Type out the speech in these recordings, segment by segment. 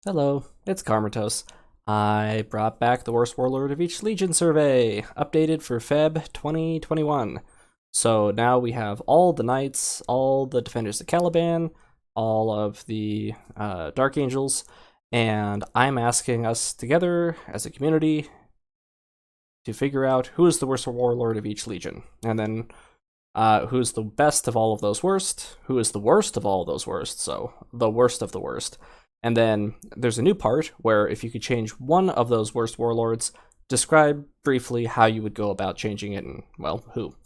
Hello, it's Karmatos. I brought back the worst warlord of each legion survey, updated for Feb 2021. So now we have all the knights, all the defenders of Caliban, all of the Dark Angels, and I'm asking us together as a community to figure out who is the worst warlord of each legion, and then who's the best of all of those worst, who is the worst of all of those worst, so the worst of the worst. And then there's a new part where if you could change one of those worst warlords, describe briefly how you would go about changing it and, well, who.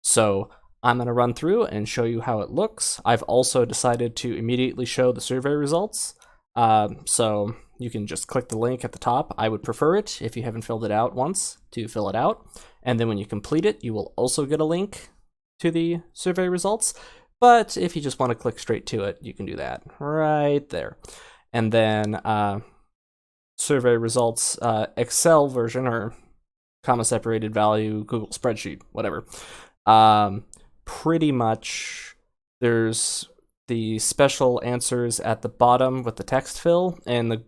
So I'm going to run through and show you how it looks. I've also decided to immediately show the survey results. So you can just click the link at the top. I would prefer it, if you haven't filled it out once, to fill it out. And then when you complete it, you will also get a link to the survey results. But if you just want to click straight to it, you can do that right there. And then survey results, Excel version or comma separated value, Google spreadsheet, whatever. Pretty much there's the special answers at the bottom with the text fill, and the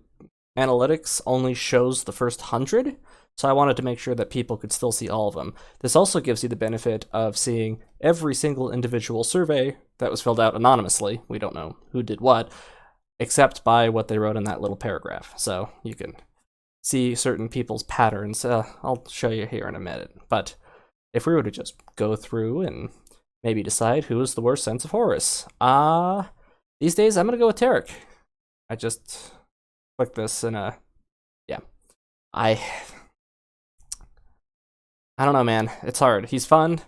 analytics only shows the first 100. So I wanted to make sure that people could still see all of them. This also gives you the benefit of seeing every single individual survey that was filled out anonymously. We don't know who did what, except by what they wrote in that little paragraph. So you can see certain people's patterns. I'll show you here in a minute. But if we were to just go through and maybe decide who is the worst sense of Horus, these days I'm going to go with Tarek. I just click this and yeah. I don't know, man. It's hard. He's fun,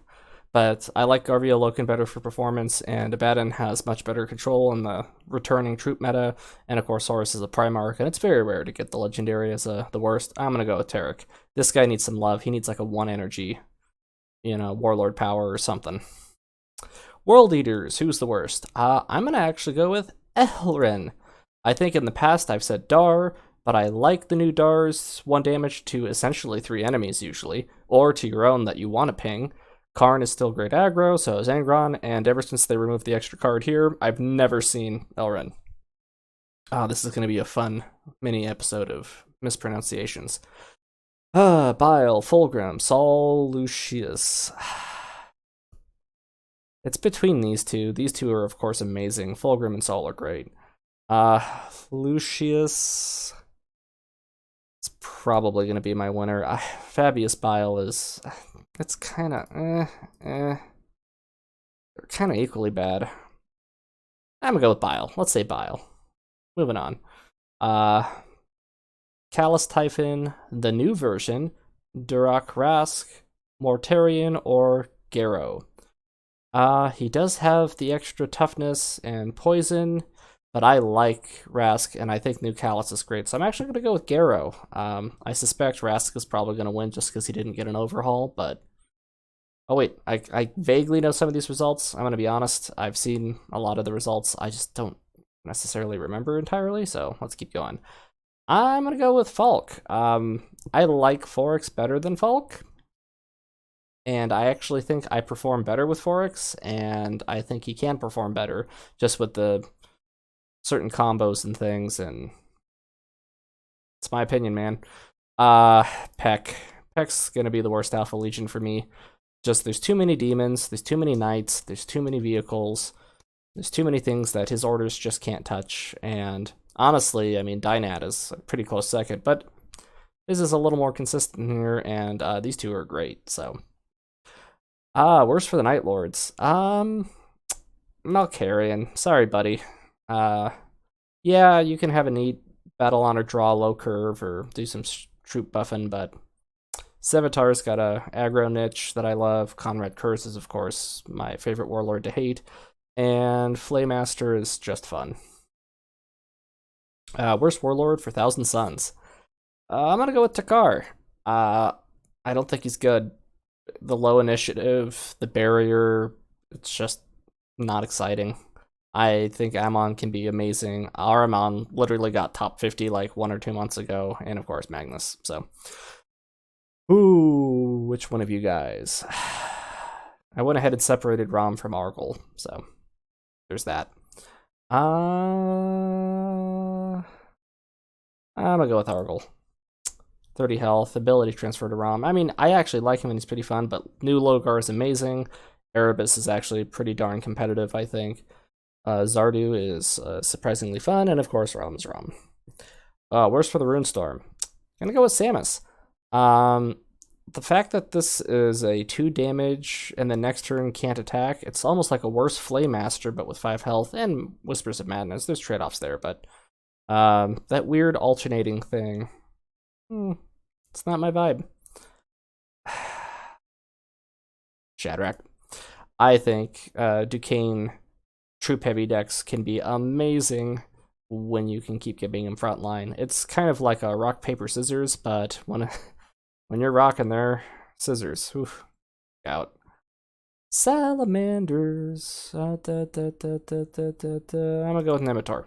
but I like Garvia Loken better for performance, and Abaddon has much better control in the returning troop meta, and of course Horus is a Primarch, and it's very rare to get the Legendary as the worst. I'm gonna go with Tarek. This guy needs some love. He needs like a 1 energy, Warlord power or something. World Eaters, who's the worst? I'm gonna actually go with Elren. I think in the past I've said Dar, but I like the new Dars, 1 damage to essentially 3 enemies usually, or to your own that you want to ping. Karn is still great aggro, so is Angron, and ever since they removed the extra card here, I've never seen Elren. This is going to be a fun mini episode of mispronunciations. Bile, Fulgrim, Sol, Lucius. It's between these two. These two are, of course, amazing. Fulgrim and Sol are great. Lucius... probably going to be my winner. Fabius Bile is... it's kind of... They're kind of equally bad. I'm going to go with Bile. Let's say Bile. Moving on. Callus Typhon, the new version, Durak Rask, Mortarion, or Garrow. He does have the extra toughness and poison, but I like Rask, and I think new Callus is great, so I'm actually going to go with Garrow. I suspect Rask is probably going to win just because he didn't get an overhaul, but... oh wait, I vaguely know some of these results. I'm going to be honest, I've seen a lot of the results. I just don't necessarily remember entirely, so let's keep going. I'm going to go with Falk. I like Forex better than Falk, and I actually think I perform better with Forex, and I think he can perform better just with the certain combos and things, and it's my opinion, man. Peck. Peck's gonna be the worst Alpha Legion for me. Just there's too many demons, there's too many knights, there's too many vehicles, there's too many things that his orders just can't touch, and honestly, I mean, Dynat is a pretty close second, but this is a little more consistent here, and these two are great, so. Worse for the Night Lords. Malkarian. Sorry, buddy. Yeah, you can have a neat battle honor draw low curve or do some troop buffing, but Sevatar's got a aggro niche that I love. Conrad Curse is, of course, my favorite warlord to hate, and Flaymaster is just fun. Worst warlord for Thousand Suns. I'm gonna go with Takar. I don't think he's good. The low initiative, the barrier, it's just not exciting. I think Amon can be amazing. Aramon literally got top 50 like 1 or 2 months ago, and of course Magnus. So, ooh, which one of you guys? I went ahead and separated Rom from Argyle, so there's that. I'm gonna go with Argyle. 30 health, ability transfer to Rom. I mean, I actually like him and he's pretty fun, but new Logar is amazing. Erebus is actually pretty darn competitive, I think. Zardu is surprisingly fun, and of course, Rom is Rom. Worst for the Runestorm. I'm gonna go with Samus. The fact that this is a 2 damage and the next turn can't attack, it's almost like a worse Flame Master, but with 5 health and Whispers of Madness. There's trade-offs there, but that weird alternating thing, it's not my vibe. Shadrach. I think Duquesne troop heavy decks can be amazing when you can keep giving him frontline. It's kind of like a rock, paper, scissors, but when you're rocking their scissors, oof, out. Salamanders. I'm gonna go with Nemetor.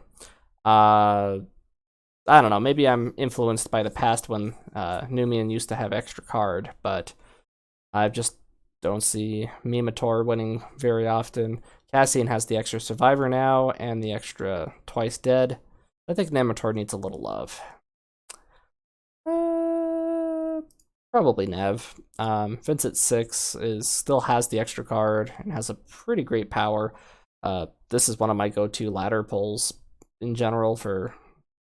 I don't know, maybe I'm influenced by the past when Numian used to have extra card, but I just don't see Mimitor winning very often. Cassian has the extra survivor now and the extra twice dead. I think Nemetor needs a little love. Probably Nev. Vincent 6 still has the extra card and has a pretty great power. This is one of my go-to ladder pulls in general for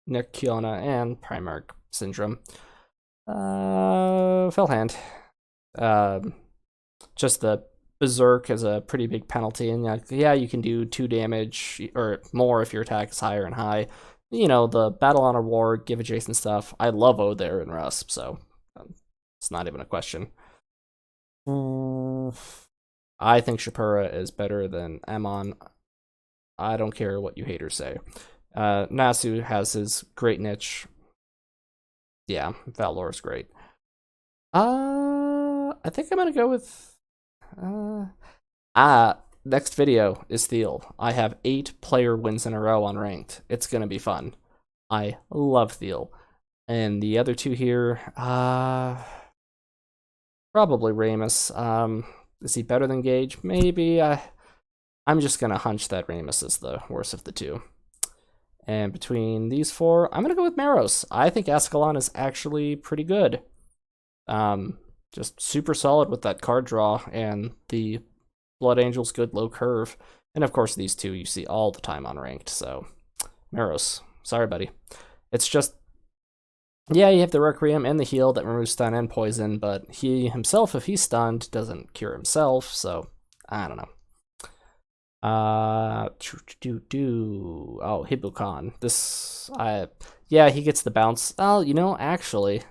Nick, Kiona, and Primarch Syndrome. Fellhand. Just the Berserk is a pretty big penalty, and yeah, you can do 2 damage or more if your attack is higher and high. You know, the Battle Honor Ward, give adjacent stuff. I love Odair and Rusp, so it's not even a question. I think Shapura is better than Amon. I don't care what you haters say. Nasu has his great niche. Yeah, Valor is great. I think I'm gonna go with next video is Thiel. I have 8 player wins in a row on ranked. It's gonna be fun. I love Thiel. And the other 2 here, probably Ramus. Is he better than Gage? Maybe. I'm just gonna hunch that Ramus is the worst of the 2. And between these 4, I'm gonna go with Maros. I think Ascalon is actually pretty good. Just super solid with that card draw and the Blood Angel's good low curve. And of course, these 2 you see all the time on ranked. So, Maros, sorry, buddy. It's just, yeah, you have the Requiem and the heal that removes stun and poison, but he himself, if he's stunned, doesn't cure himself. So, I don't know. Oh, Hibukan. Yeah, he gets the bounce. Oh, you know, actually,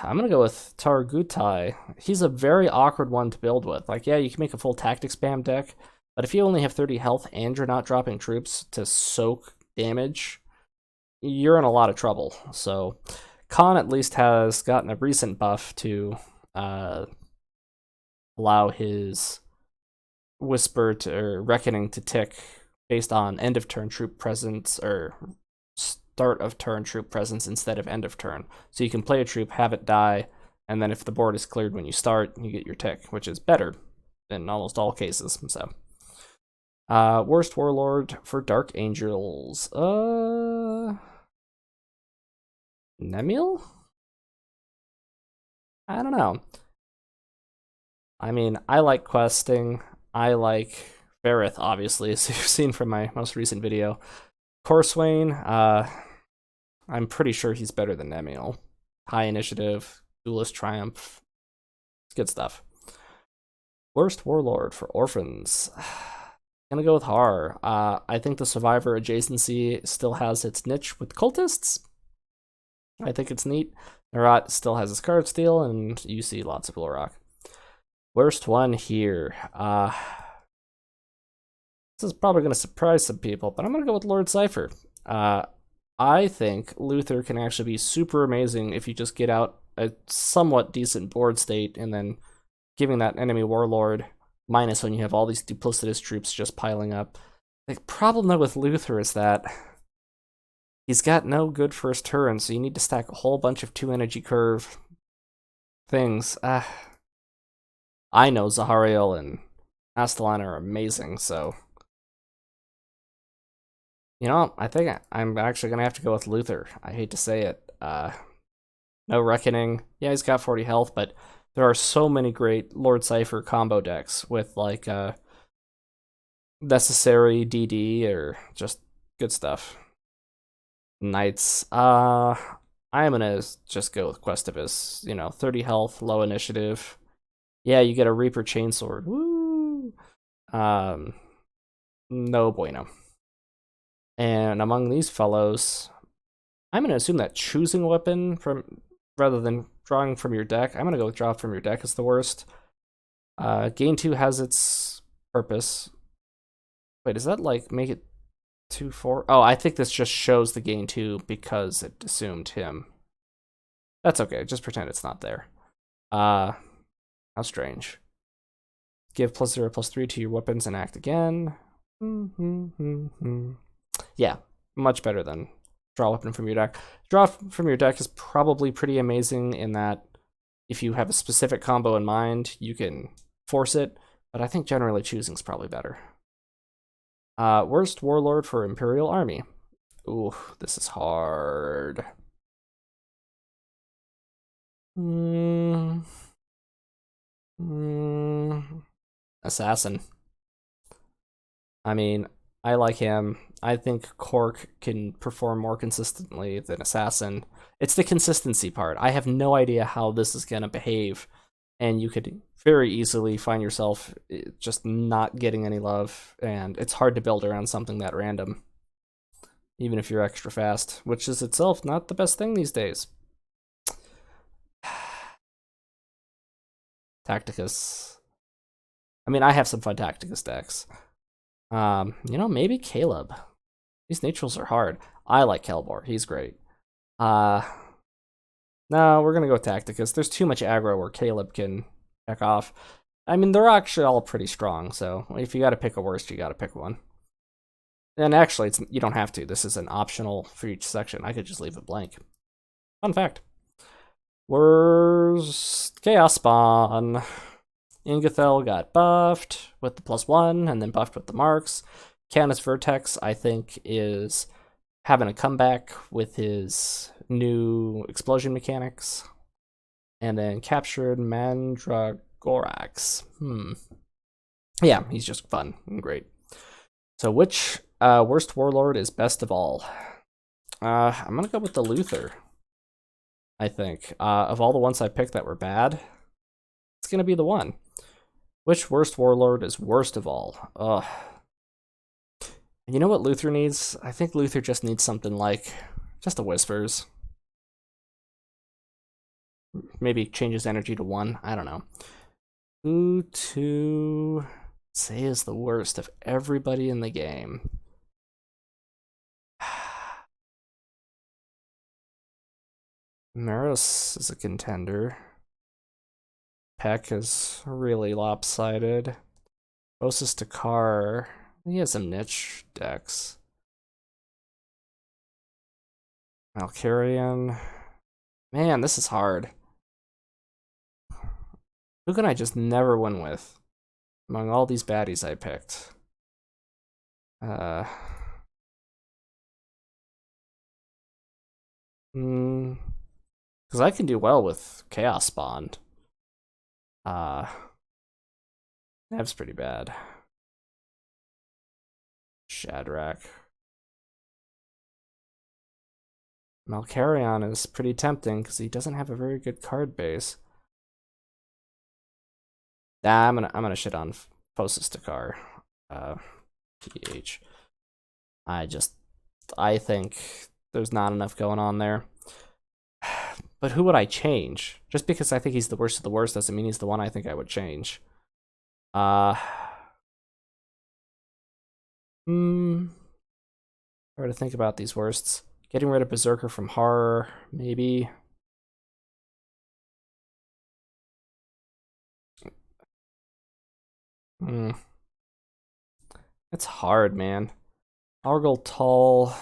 I'm gonna go with Targutai. He's a very awkward one to build with. Like, yeah, you can make a full tactic spam deck, but if you only have 30 health and you're not dropping troops to soak damage, you're in a lot of trouble. So, Khan at least has gotten a recent buff to allow his Whisper or Reckoning to tick based on end of turn troop presence or start of turn troop presence instead of end of turn. So you can play a troop, have it die, and then if the board is cleared when you start, you get your tick, which is better in almost all cases. So, worst Warlord for Dark Angels. Nemil? I don't know. I mean, I like questing. I like Varith, obviously, as you've seen from my most recent video. Corswain, I'm pretty sure he's better than Nemiel. High initiative, Duelist Triumph. It's good stuff. Worst Warlord for Orphans. Gonna go with Har. I think the Survivor adjacency still has its niche with cultists. I think it's neat. Narat still has his card steal, and you see lots of Glorok. Worst one here. This is probably going to surprise some people, but I'm going to go with Lord Cypher. I think Luther can actually be super amazing if you just get out a somewhat decent board state and then giving that enemy Warlord minus when you have all these duplicitous troops just piling up. The problem though with Luther is that he's got no good first turn, so you need to stack a whole bunch of 2 energy curve things. I know Zahariel and Astalana are amazing, so You know, I think I'm actually gonna have to go with Luther. I hate to say it. No Reckoning. Yeah, he's got 40 health, but there are so many great Lord Cypher combo decks with like necessary DD or just good stuff. Knights. I'm gonna just go with Questivus. 30 health, low initiative. Yeah, you get a Reaper Chainsword. Woo! Um, no bueno. And among these fellows, I'm gonna assume that choosing a weapon from rather than drawing from your deck, I'm gonna go with draw from your deck is the worst. Gain 2 has its purpose. Wait, does that like make it 2-4? Oh, I think this just shows the gain 2 because it assumed him. That's okay, just pretend it's not there. How strange. Give +0/+3 to your weapons and act again. Yeah, much better than draw a weapon from your deck. Draw from your deck is probably pretty amazing in that if you have a specific combo in mind, you can force it, but I think generally choosing is probably better. Worst Warlord for Imperial Army. Ooh, this is hard. Assassin. I mean, I like him. I think Cork can perform more consistently than Assassin. It's the consistency part. I have no idea how this is going to behave, and you could very easily find yourself just not getting any love, and it's hard to build around something that random, even if you're extra fast, which is itself not the best thing these days. Tacticus. I mean, I have some fun Tacticus decks. Maybe Caleb. These neutrals are hard. I like Kelbor. He's great. No, we're gonna go with Tacticus. There's too much aggro where Caleb can back off. I mean, they're actually all pretty strong, so if you gotta pick a worst, you gotta pick one. And actually, you don't have to. This is an optional for each section. I could just leave it blank. Fun fact. Worst Chaos Spawn. Ingathel got buffed with the +1 and then buffed with the marks. Canis Vertex, I think, is having a comeback with his new explosion mechanics. And then captured Mandragorax. Yeah, he's just fun and great. So which worst Warlord is best of all? I'm gonna go with the Luther. I think. Of all the ones I picked that were bad, it's gonna be the one. Which worst Warlord is worst of all? Ugh. You know what Luther needs? I think Luther just needs something like just a Whispers. Maybe changes energy to 1. I don't know. Who to say is the worst of everybody in the game? Maros is a contender. Peck is really lopsided. Osis Takar, he has some niche decks. Malkarian. Man, this is hard. Who can I just never win with among all these baddies I picked? Because I can do well with Chaos Spawn. That's pretty bad. Shadrach. Malkarion is pretty tempting because he doesn't have a very good card base. I'm gonna shit on Phosis Takar. PH. I think there's not enough going on there. But who would I change? Just because I think he's the worst of the worst doesn't mean he's the one I think I would change. Hard to think about these worsts. Getting rid of Berserker from Horror, maybe. It's hard, man. Argyle Tall.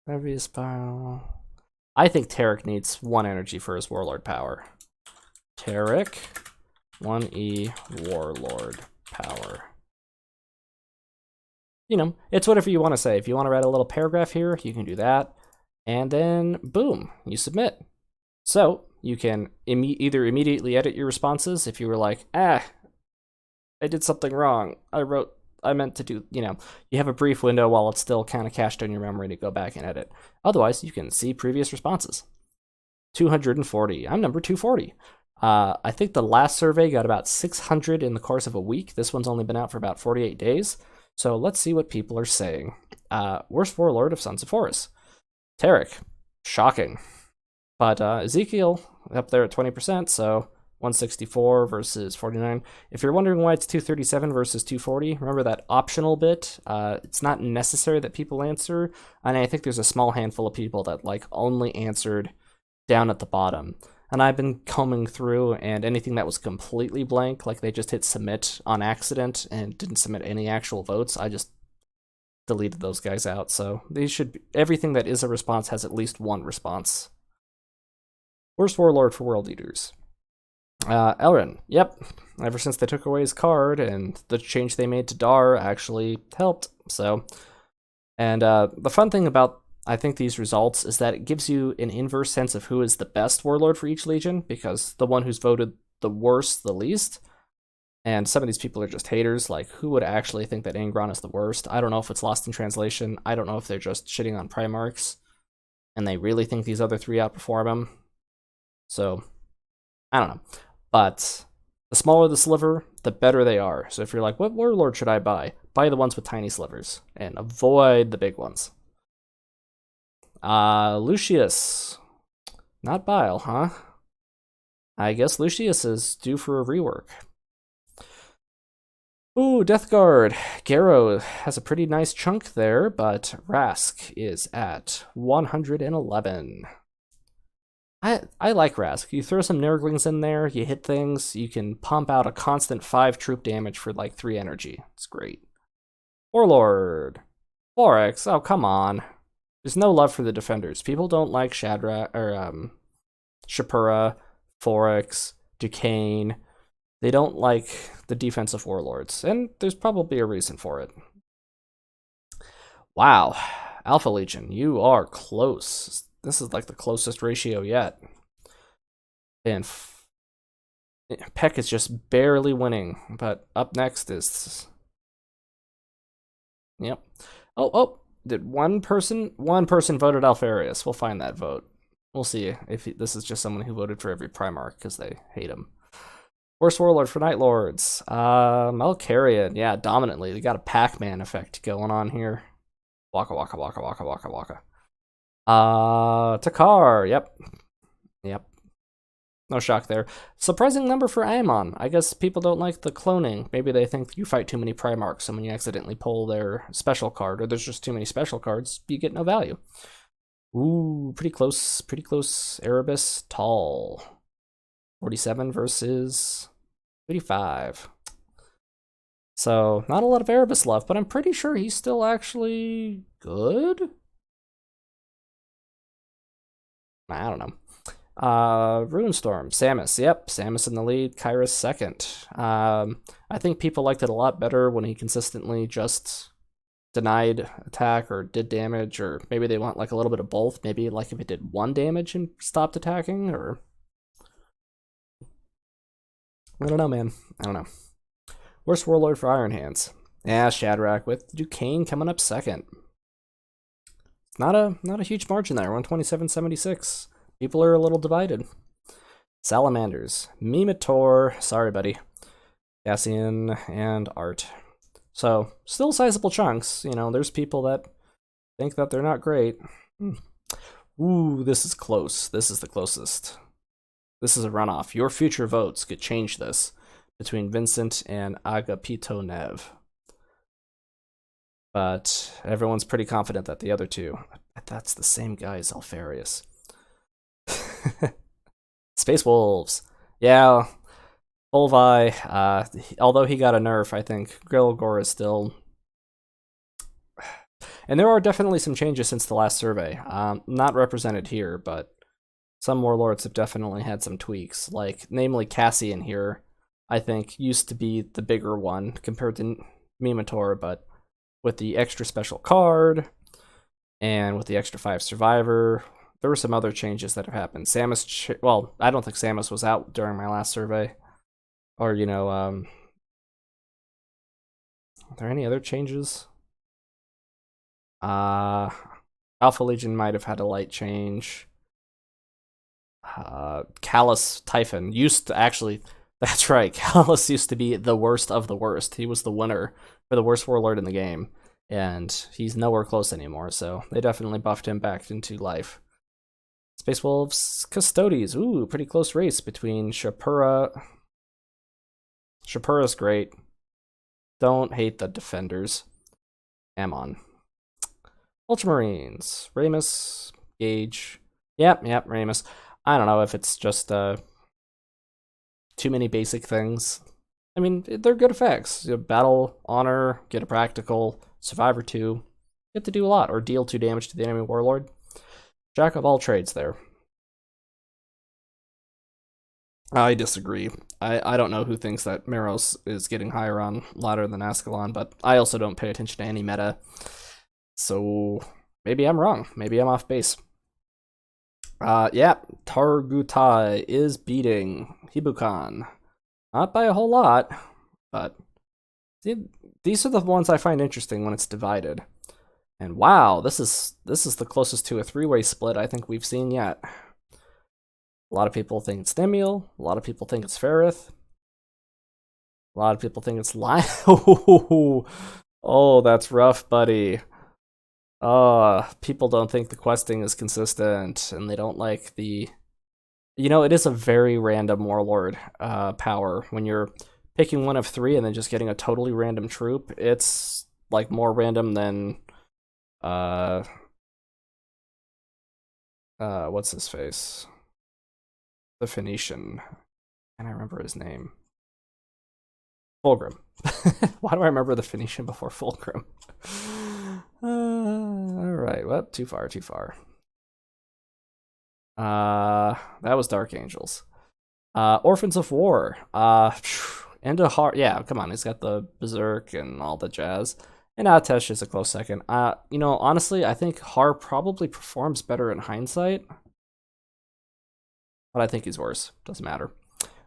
Heavy Spiral. I think Tarek needs 1 energy for his Warlord power. Tarek, 1E Warlord. power. You know, it's whatever you want to say. If you want to write a little paragraph here, you can do that. And then, boom, you submit. So you can either immediately edit your responses if you were like, I did something wrong. I meant to do, you know, you have a brief window while it's still kind of cached in your memory to go back and edit. Otherwise, you can see previous responses. 240. I'm number 240. I think the last survey got about 600 in the course of a week. This one's only been out for about 48 days. So let's see what people are saying. Worst warlord of Sons of Horus. Tarek. Shocking. But Ezekiel up there at 20%, so 164 versus 49. If you're wondering why it's 237 versus 240, remember that optional bit. It's not necessary that people answer, and I think there's a small handful of people that like only answered down at the bottom. And I've been combing through, and anything that was completely blank, like they just hit submit on accident and didn't submit any actual votes, I just deleted those guys out. So they should be, everything that is a response has at least one response. Worst warlord for world eaters. Elrin, yep. Ever since they took away his card and the change they made to Dar actually helped. So, and the fun thing about I think these results is that it gives you an inverse sense of who is the best warlord for each legion, because the one who's voted the worst, the least. And some of these people are just haters. Like, who would actually think that Angron is the worst? I don't know if it's lost in translation. I don't know if they're just shitting on Primarchs and they really think these other three outperform him. So, I don't know. But the smaller the sliver, the better they are. So if you're like, what warlord should I buy? Buy the ones with tiny slivers and avoid the big ones. Lucius. Not Bile, huh? I guess Lucius is due for a rework. Ooh, Death Guard. Garrow has a pretty nice chunk there, but Rask is at 111. I like Rask. You throw some Nurglings in there, you hit things, you can pump out a constant 5 troop damage for like 3 energy. It's great. Warlord. Forex. Oh, come on. There's no love for the defenders. People don't like Shadrach or Shapura, Forex, Duquesne. They don't like the defensive warlords, and there's probably a reason for it. Wow. Alpha Legion, you are close. This is like the closest ratio yet. And Peck is just barely winning, but up next is... Yep. Oh, did one person voted Alfarius. We'll find that vote. We'll see if this is just someone who voted for every Primarch because they hate him. Worst Warlord for Night Lords. Malkarian, yeah, dominantly. They got a Pac-Man effect going on here. Waka waka waka waka waka waka. Takar, yep. No shock there. Surprising number for Aemon. I guess people don't like the cloning. Maybe they think you fight too many Primarchs, and when you accidentally pull their special card, or there's just too many special cards, you get no value. Ooh, pretty close. Erebus, tall. 47 versus 35. So, not a lot of Erebus love, but I'm pretty sure he's still actually good? I don't know. Runestorm, Samus. Yep, Samus in the lead, Kyrus second. I think people liked it a lot better when he consistently just denied attack or did damage, or maybe they want like a little bit of both. Maybe like if it did 1 damage and stopped attacking, or... I don't know, man. I don't know. Worst Warlord for Iron Hands. Yeah, Shadrach with Duquesne coming up second. Not a huge margin there, 127.76. People are a little divided. Salamanders. Mimitor. Sorry, buddy. Cassian and Art. So, still sizable chunks. You know, there's people that think that they're not great. Ooh, this is close. This is the closest. This is a runoff. Your future votes could change this between Vincent and Agapito Nev. But everyone's pretty confident that the other two, that's the same guy as Alfarius. Space Wolves. Yeah, Volvi, although he got a nerf, I think Grilgor is still... And there are definitely some changes since the last survey. Not represented here, but some warlords have definitely had some tweaks, like namely Cassian here. I think, used to be the bigger one compared to Mimitor, but with the extra special card and with the extra 5 survivor, there were some other changes that have happened. Samus, well, I don't think Samus was out during my last survey. Or, are there any other changes? Alpha Legion might have had a light change. Callus Typhon used to actually, that's right, Callus used to be the worst of the worst. He was the winner for the worst warlord in the game, and he's nowhere close anymore, so they definitely buffed him back into life. Space Wolves Custodes, ooh, pretty close race between Shapura. Shapura's great. Don't hate the defenders. Amon. Ultramarines, Ramus, Gage. Yep, Ramus. I don't know if it's just too many basic things. I mean, they're good effects. Battle, honor, get a practical, survivor 2. You have to do a lot, or deal 2 damage to the enemy warlord. Jack of all trades there. I disagree. I don't know who thinks that Meros is getting higher on ladder than Ascalon, but I also don't pay attention to any meta. So maybe I'm wrong. Maybe I'm off base. Yeah, Targutai is beating Hibukan. Not by a whole lot, but these are the ones I find interesting when it's divided. And wow, this is the closest to a 3-way split I think we've seen yet. A lot of people think it's Themiel. A lot of people think it's Ferrith. A lot of people think it's Lion. Oh, that's rough, buddy. People don't think the questing is consistent, and they don't like the... it is a very random warlord power. When you're picking one of 3 and then just getting a totally random troop, it's like more random than... what's his face? The Phoenician. Can I remember his name? Fulgrim. Why do I remember the Phoenician before Fulgrim? Alright, well, too far. That was Dark Angels. Orphans of War. Into Har. Yeah, come on, he's got the Berserk and all the jazz. And Atesh is a close second. Honestly, I think Har probably performs better in hindsight. But I think he's worse. Doesn't matter.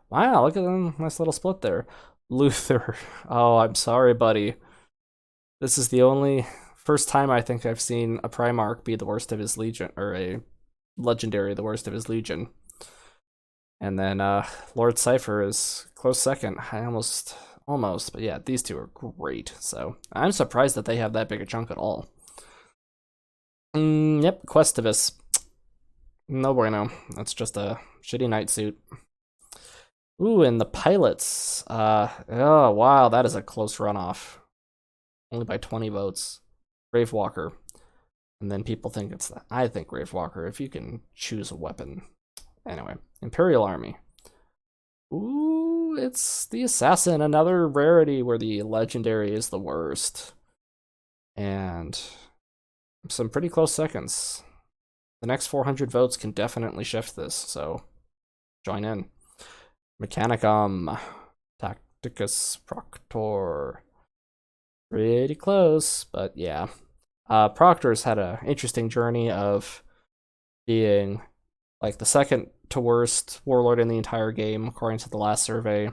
Wow, look at them. Nice little split there. Luther. Oh, I'm sorry, buddy. This is the only first time I think I've seen a Primarch be the worst of his legion, or a legendary the worst of his legion. And then Lord Cypher is close second. I almost, but yeah, these two are great. So I'm surprised that they have that big a chunk at all. Yep, Questivus. No bueno. That's just a shitty night suit. Ooh, and the pilots. Oh, wow, that is a close runoff. Only by 20 votes. Gravewalker. And then people think it's that. I think Gravewalker, if you can choose a weapon. Anyway, Imperial Army. Ooh, it's the Assassin. Another rarity where the legendary is the worst. And some pretty close seconds. The next 400 votes can definitely shift this, so join in. Mechanicum, Tacticus Proctor. Pretty close, but yeah. Proctor's had an interesting journey of being like the second to worst warlord in the entire game, according to the last survey,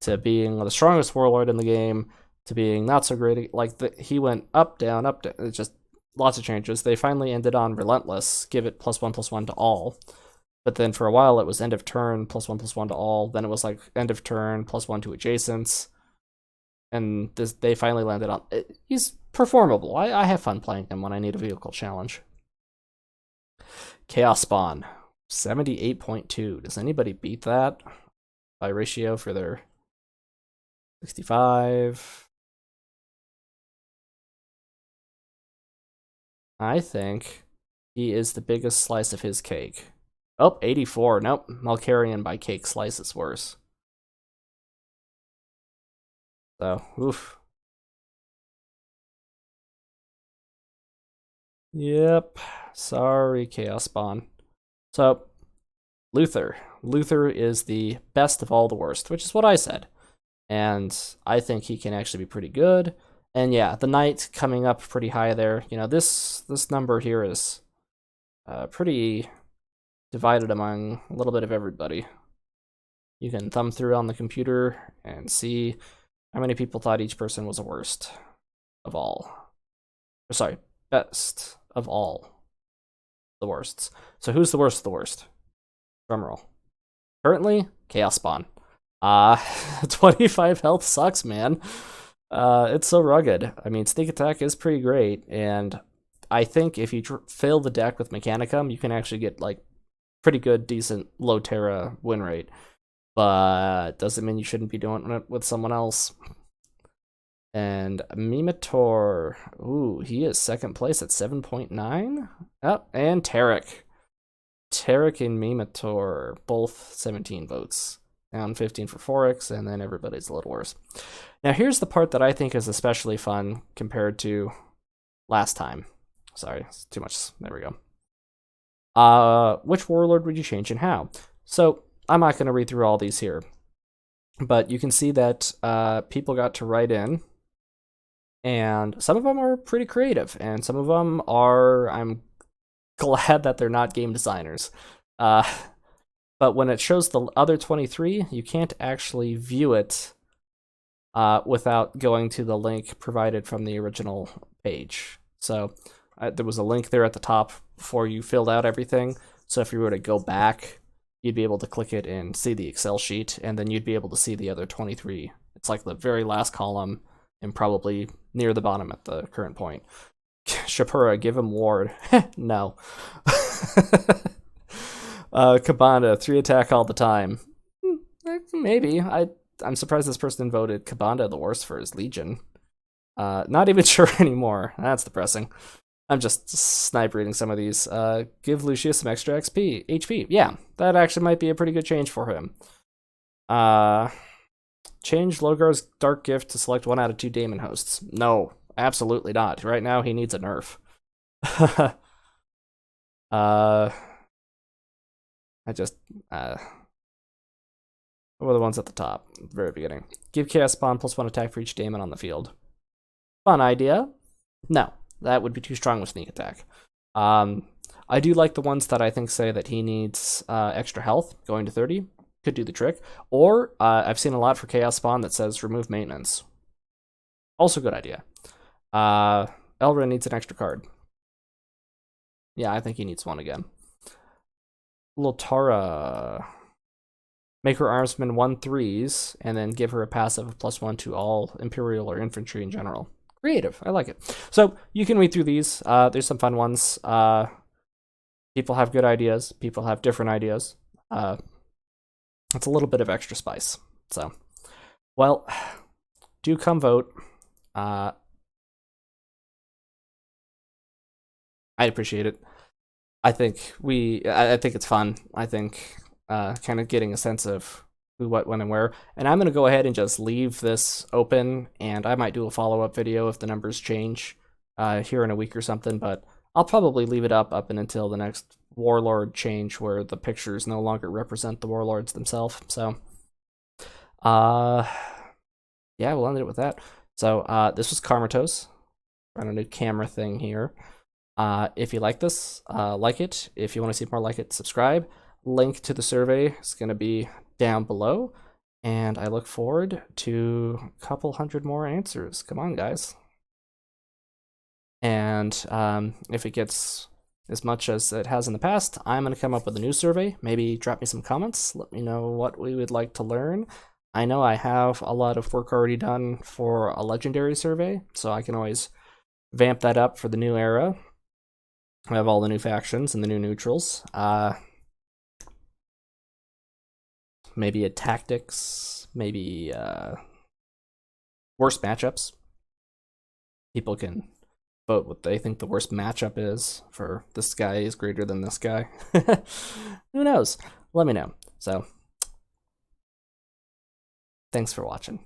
to being the strongest warlord in the game, to being not so great. He went up, down, it's just lots of changes. They finally ended on Relentless, give it +1/+1 to all. But then for a while it was end of turn +1/+1 to all. Then it was like end of turn +1 to adjacents. And they finally landed on... He's performable. I have fun playing him when I need a vehicle challenge. Chaos Spawn, 78.2. Does anybody beat that by ratio for their 65? I think he is the biggest slice of his cake. Oh, 84. Nope. Malkarian by cake slice is worse. So, oof. Yep. Sorry, Chaos Spawn. So, Luther. Luther is the best of all the worst, which is what I said. and I think he can actually be pretty good. And yeah, the knight coming up pretty high there. You know, this number here is pretty divided among a little bit of everybody. You can thumb through on the computer and see how many people thought each person was the worst of all. Sorry, best of all the worsts. So who's the worst of the worst? Drumroll. Currently, Chaos Spawn. 25 health sucks, man. It's so rugged. I mean, sneak attack is pretty great, and I think if you fill the deck with Mechanicum, you can actually get like pretty good, decent low Terra win rate. But doesn't mean you shouldn't be doing it with someone else. And Mimitor, ooh, he is second place at 7.9. Oh, and Tarek. Tarek and Mimitor, both 17 votes. Down 15 for Forex, and then everybody's a little worse. Now here's the part that I think is especially fun compared to last time. Sorry, it's too much. There we go. Which warlord would you change and how? So I'm not going to read through all these here, but you can see that people got to write in, and some of them are pretty creative, and some of them are, I'm glad that they're not game designers. But when it shows the other 23, you can't actually view it without going to the link provided from the original page. So there was a link there at the top before you filled out everything. So if you were to go back, you'd be able to click it and see the Excel sheet, and then you'd be able to see the other 23. It's like the very last column and probably near the bottom at the current point. Shapura, give him ward. No. Kabanda, 3 attack all the time. Maybe. I'm surprised this person voted Kabanda the worst for his Legion. Not even sure anymore. That's depressing. I'm just snipe reading some of these. Give Lucius some extra HP. Yeah, that actually might be a pretty good change for him. Change Logar's Dark Gift to select 1 out of 2 Daemon hosts. No, absolutely not. Right now he needs a nerf. What were the ones at the top, at the very beginning? Give Chaos Spawn +1 attack for each Daemon on the field. Fun idea. No, that would be too strong with sneak attack. I do like the ones that I think say that he needs extra health, going to 30. Could do the trick. Or I've seen a lot for Chaos Spawn that says remove maintenance. Also good idea. Elrin needs an extra card. Yeah, I think he needs one again. Lotara. Make her armsman 1/3s, and then give her a passive of +1 to all Imperial or infantry in general. Creative, I like it. So you can read through these. There's some fun ones. People have good ideas. People have different ideas. It's a little bit of extra spice. So, well, do come vote. I'd appreciate it. I think it's fun. I think kind of getting a sense of who, what, when, and where. And I'm going to go ahead and just leave this open, and I might do a follow-up video if the numbers change here in a week or something, but I'll probably leave it up and until the next Warlord change where the pictures no longer represent the Warlords themselves. So, yeah, we'll end it with that. So, this was Karmatos. We're on a new camera thing here. If you like this, like it. If you want to see more like it, subscribe. Link to the survey is going to be down below. And I look forward to a couple hundred more answers. Come on, guys. And if it gets as much as it has in the past, I'm going to come up with a new survey. Maybe drop me some comments. Let me know what we would like to learn. I know I have a lot of work already done for a legendary survey, so I can always vamp that up for the new era. I have all the new factions and the new neutrals. Maybe a tactics, maybe worst matchups. People can vote what they think the worst matchup is for this guy is greater than this guy. Who knows? Let me know. So, thanks for watching.